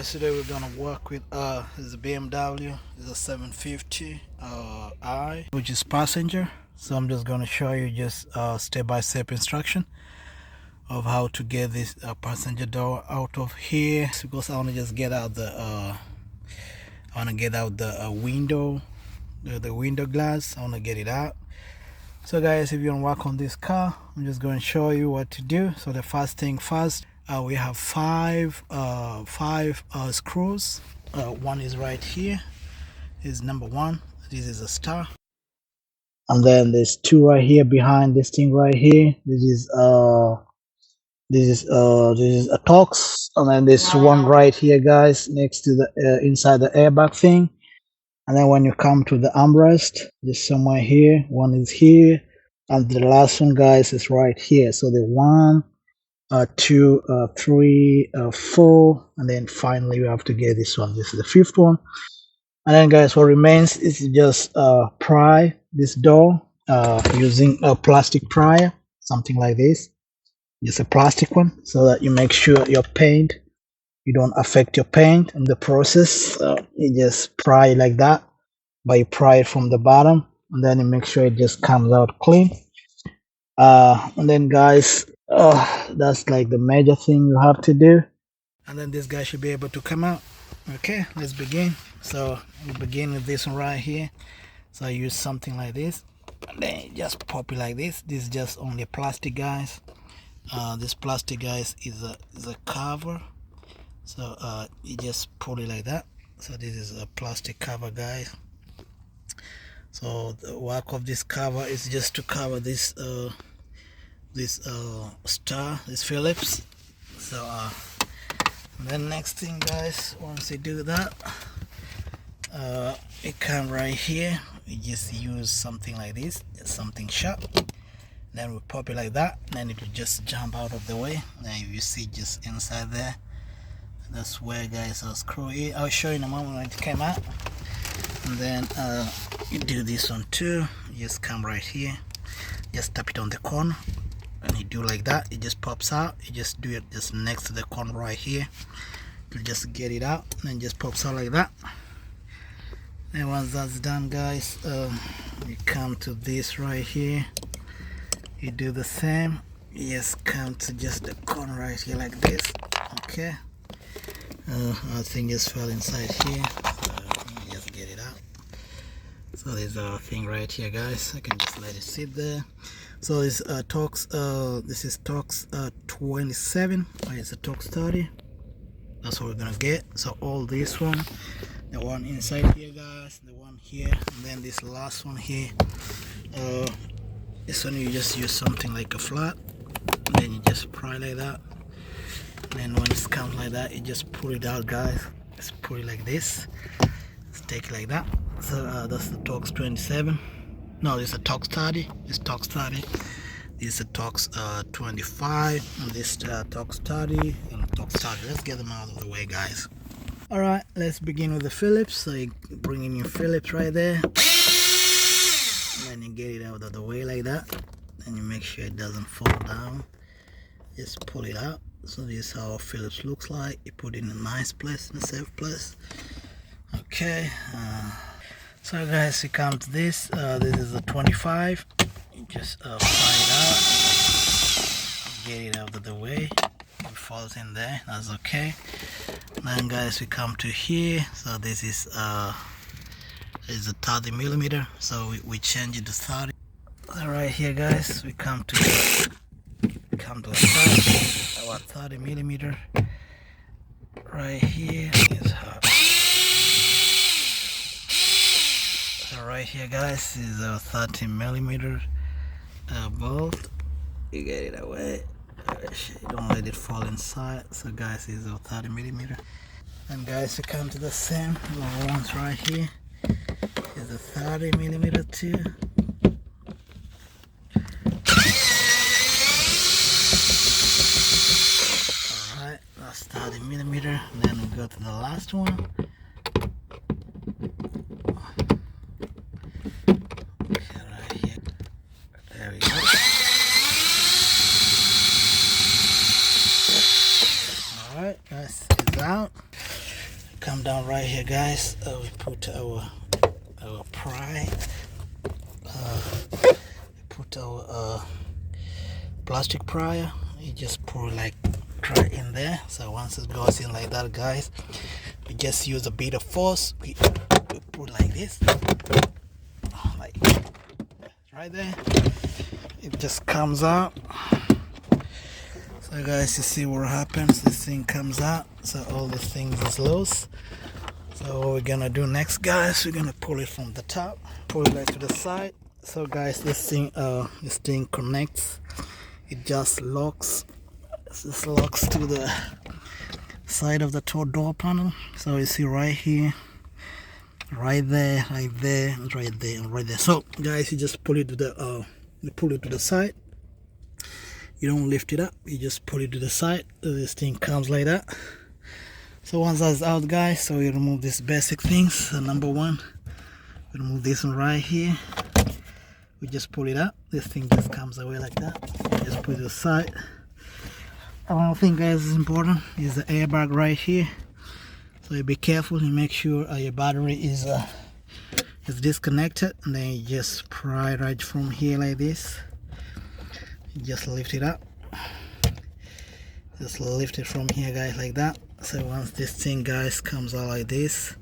guys, today we're gonna work with this is a BMW. It's a 750 I, which is passenger. So I'm just gonna show you just step-by-step instruction of how to get this passenger door out of here. Because I want to just get out the window, the window glass. I want to get it out. So guys, if you want to work on this car, I'm just going to show you what to do. So the first thing first, we have five screws. One is right here, is number one. This is a star, and then there's two right here behind this thing right here. This is a Tox, and then there's one right here, guys, next to the inside the airbag thing. And then when you come to the armrest, there's somewhere here. One is here, and the last one, guys, is right here. So the one, two, three, four, and then finally we have to get this one. This is the fifth one. And then, guys, what remains is just pry this door using a plastic prier, something like this. Just a plastic one, so that you make sure your paint, you don't affect your paint in the process. You just pry it like that, but you pry it from the bottom, and then you make sure it just comes out clean. And then, guys, that's like the major thing you have to do. And then this guy should be able to come out. Okay, let's begin. So we begin with this one right here. So I use something like this, and then you just pop it like this. This is just only plastic, guys. This plastic, guys, is a cover. So you just pull it like that. So this is a plastic cover, guys. So the work of this cover is just to cover this star, this Phillips. So then next thing, guys, once you do that, it come right here. We just use something like this, something sharp. Then we pop it like that, and it will just jump out of the way. Now you see just inside there, that's where, guys, I'll screw it. I'll show you in a moment when it came out. And then you do this one too. You just come right here, just tap it on the corner, and you do like that. It just pops out. You just do it just next to the corner right here. You just get it out, and then just pops out like that. And once that's done, guys, you come to this right here. You do the same. You just come to just the corner right here like this. Okay. I think just fell inside here. Just get it out. So there's our thing right here, guys. I can just let it sit there. So this Tox. This is Tox 27. It's a Tox 30. That's what we're gonna get. So all this one, the one inside here, guys, the one here, and then this last one here. This one you just use something like a flat, and then you just pry like that, and then when it comes like that, you just pull it out, guys. Just pull it like this. Just take it like that. So that's the Tox 27. No, this is a Tox 30. This Tox 30. This is a Tox 25, and this Tox 30 and Tox 30. Let's get them out of the way, guys. All right, let's begin with the Phillips. So you bring in your Phillips right there. And then you get it out of the way like that, and you make sure it doesn't fall down. Just pull it out. So this is how Phillips looks like. You put it in a nice place, in a safe place. Okay, so guys, you come to this. This is a 25. You just pry it out, get it out of the way. It falls in there, that's okay. Then, guys, we come to here. So this is a 30 millimeter, so we change it to 30. All right, here, guys, we come to a 30, about 30 millimeter. Right here is hot. So right here, guys, is a 30 millimeter bolt. You get it away. Don't let it fall inside. So, guys, is a 30 millimeter. And, guys, we come to the same ones right here. Is a 30 millimeter too. Alright, that's 30 millimeter. Then we go to the last one. Okay, right here. There we go. Alright, that's out. down right here, guys. We put our pry, put our plastic prior. You just put like right in there. So once it goes in like that, guys, we just use a bit of force. We put like this, like right there. It just comes out. So guys, you see what happens. This thing comes out. So all the things is loose. So what we're gonna do next, guys, we're gonna pull it from the top, pull it to the side. So guys, this thing connects. It just locks. This locks to the side of the door panel. So you see right here, right there, right there, right there, and right there. So guys, you just pull it to the side. You don't lift it up. You just pull it to the side. This thing comes like that. So once that's out, guys, so we remove these basic things. So number one, we remove this one right here. We just pull it up. This thing just comes away like that. Just put it aside. Another thing, guys, is important is the airbag right here. So you be careful. You make sure your battery is disconnected, and then you just pry right from here like this. You just lift it up. Just lift it from here, guys, like that. So once this thing, guys, comes out like this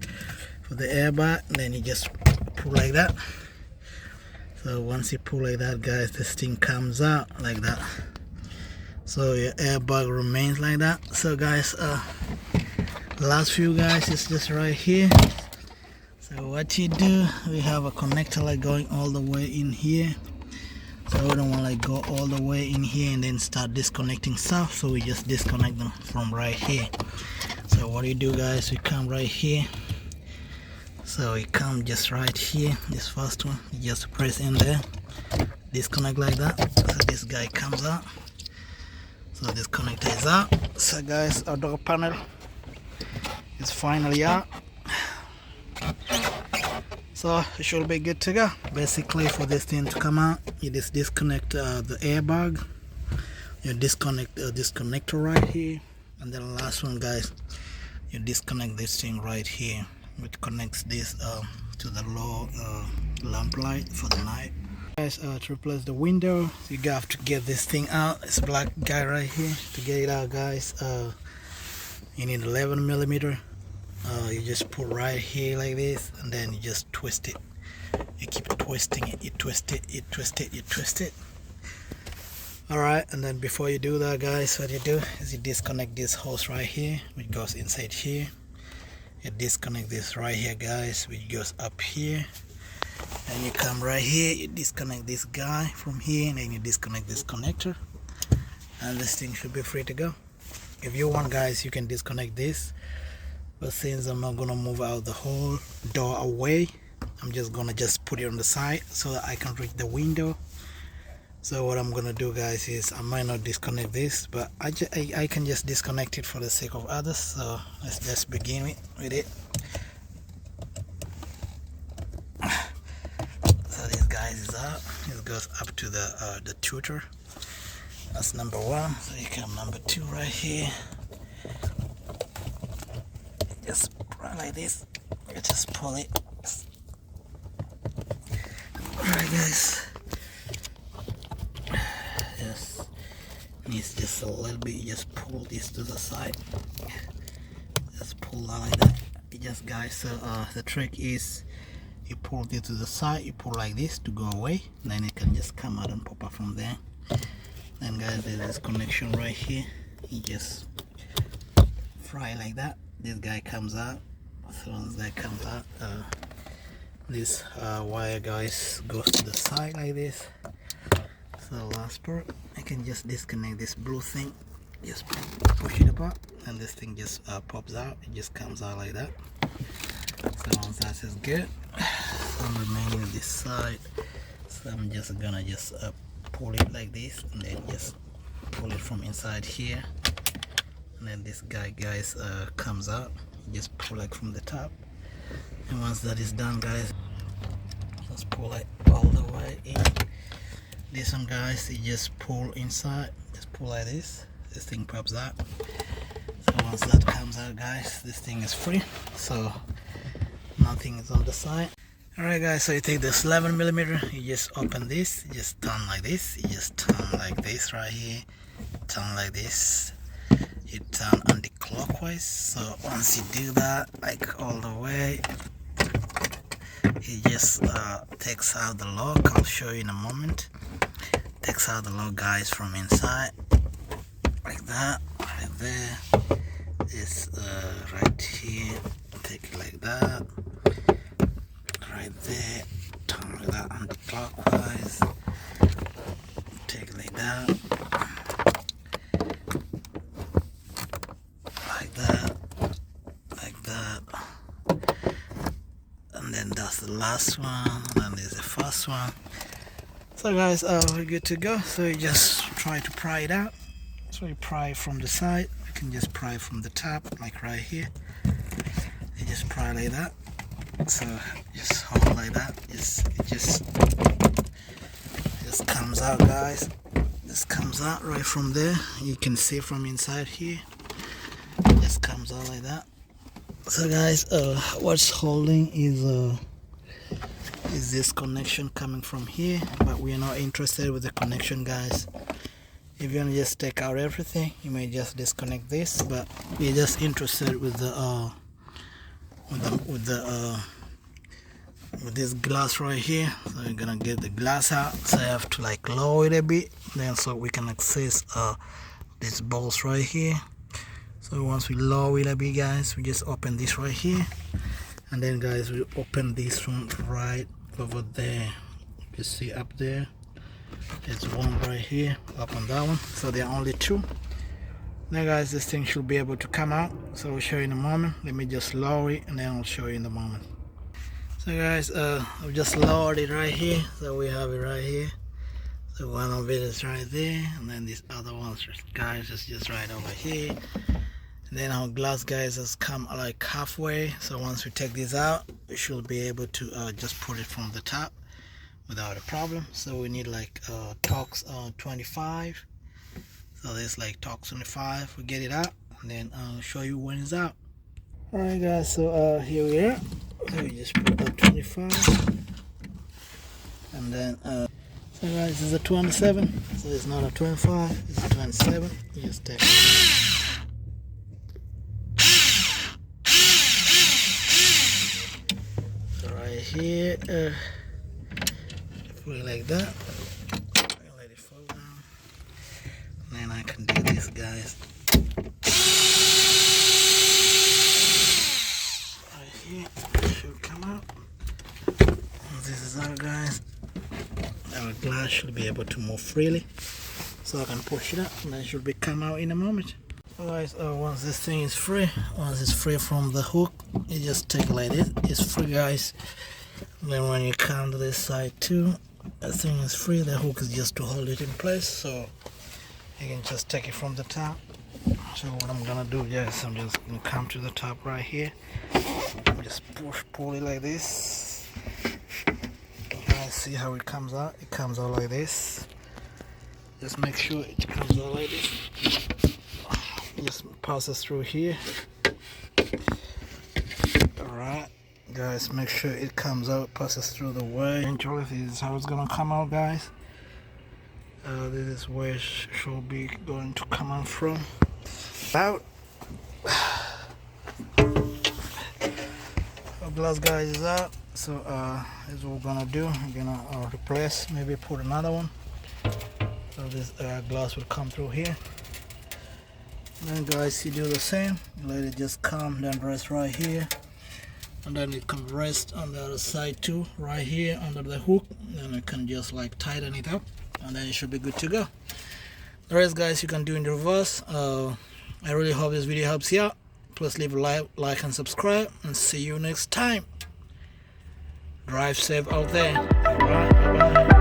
for the airbag, then you just pull like that. So once you pull like that, guys, this thing comes out like that. So your airbag remains like that. So guys, the last few, guys, is just right here. So what you do, we have a connector like going all the way in here. So we don't want to like go all the way in here and then start disconnecting stuff. So we just disconnect them from right here. So what you do, guys, we come right here. So we come just right here, this first one, you just press in there, disconnect like that. So this guy comes out. So this connector is out. So guys, our door panel is finally out. So it should be good to go. Basically, for this thing to come out, you just disconnect the airbag. You disconnect this connector right here, and then the last one, guys, you disconnect this thing right here, which connects this to the low lamp light for the night. Guys, to replace the window, you have to get this thing out. It's a black guy right here. To get it out, guys, you need 11 millimeter. You just put right here like this, and then you just twist it. You keep twisting it. You twist it. You twist it. You twist it. All right, and then before you do that, guys, what you do is you disconnect this hose right here, which goes inside here. You disconnect this right here, guys, which goes up here. And you come right here, you disconnect this guy from here, and then you disconnect this connector, and this thing should be free to go. If you want, guys, you can disconnect this, but since I'm not gonna move out the whole door away, I'm just gonna put it on the side so that I can reach the window. So what I'm gonna do, guys, is I might not disconnect this, but I can just disconnect it for the sake of others. So let's just begin with it. So this, guys, is out. It goes up to the tutor. That's number one. So you come number two right here. Just run like this. You just pull it. Alright, guys. Yes. Needs just a little bit. You just pull this to the side. Just pull out like that. You just, guys. So the trick is you pull it to the side. You pull like this to go away. Then it can just come out and pop up from there. Then, guys, there's this connection right here. You just fry like that. This guy comes out. So once that comes out, this wire, guys, goes to the side like this. So last part, I can just disconnect this blue thing, just push it apart, and this thing just pops out. It just comes out like that. So once that is good, I'm remaining this side. So I'm just gonna pull it like this, and then just pull it from inside here. And then this guy, guys, comes out. You just pull like from the top, and once that is done, guys, just pull it all the way in. This one, guys, you just pull inside, just pull like this. This thing pops out. So once that comes out, guys, this thing is free, so nothing is on the side. Alright guys, so you take this 11mm, you just open this, you just turn like this, you just turn like this right here, turn like this, you turn anti-clockwise. So once you do that, like all the way, it just takes out the lock. I'll show you in a moment. Takes out the lock, guys, from inside, like that, right there. It's right here, take it like that, right there, turn like that anti-clockwise, take it like that, like that, like that, and then that's the last one, and then there's the first one. So guys, we're good to go. So you just try to pry it out. So you pry from the side, you can just pry from the top, like right here. You just pry like that. So just hold like that. It just comes out, guys. This comes out right from there. You can see from inside here. It just comes out like that. So guys, what's holding is this connection coming from here, but we are not interested with the connection, guys. If you want to just take out everything, you may just disconnect this, but we're just interested with this glass right here. So we're gonna get the glass out, so I have to like lower it a bit, then so we can access these bolts right here. So once we lower it a bit, guys, we just open this right here, and then guys, we open this one right over there. You see up there, there's one right here, up on that one. So there are only two. Now guys, this thing should be able to come out, so we'll show you in a moment. Let me just lower it and then I'll show you in a moment. So guys, I've just lowered it right here, so we have it right here. So one of it is right there, and then this other one, guys, is just right over here. And then our glass, guys, has come like halfway. So once we take this out, we should be able to just put it from the top without a problem. So we need like Torx 25. So there's like Torx 25. We get it out, and then I'll show you when it's out. Alright guys, so here we are. So we just put the 25, and then so guys, this is a 27. So it's not a 25, it's a 27. You just take it. Here, put it like that, let it fall down, and then I can do this, guys, right here. It should come out. Once this is out, guys, our glass should be able to move freely, so I can push it up, and it should be come out in a moment. So guys, once this thing is free, once it's free from the hook, you just take it like this. It's free, guys. Then when you come to this side too, that thing is free. The hook is just to hold it in place, so you can just take it from the top. So what I'm gonna do, yes, I'm just gonna come to the top right here, just pull it like this. You guys see how it comes out? It comes out like this. Just make sure it comes out like this. Just passes through here. Alright guys, make sure it comes out, passes through the way. Eventually, this is how it's gonna come out, guys. This is where it should be going to come out from. Out. Our glass, guys, is out. So this is what we're gonna do. We're gonna replace, maybe put another one. So this glass will come through here. And then guys, you do the same. You let it just come, then rest right here. And then it can rest on the other side too, right here under the hook. Then you can just like tighten it up, and then it should be good to go. The rest, guys, you can do in the reverse. I really hope this video helps you out. Please leave a like and subscribe, and see you next time. Drive safe out there. Alright, bye bye.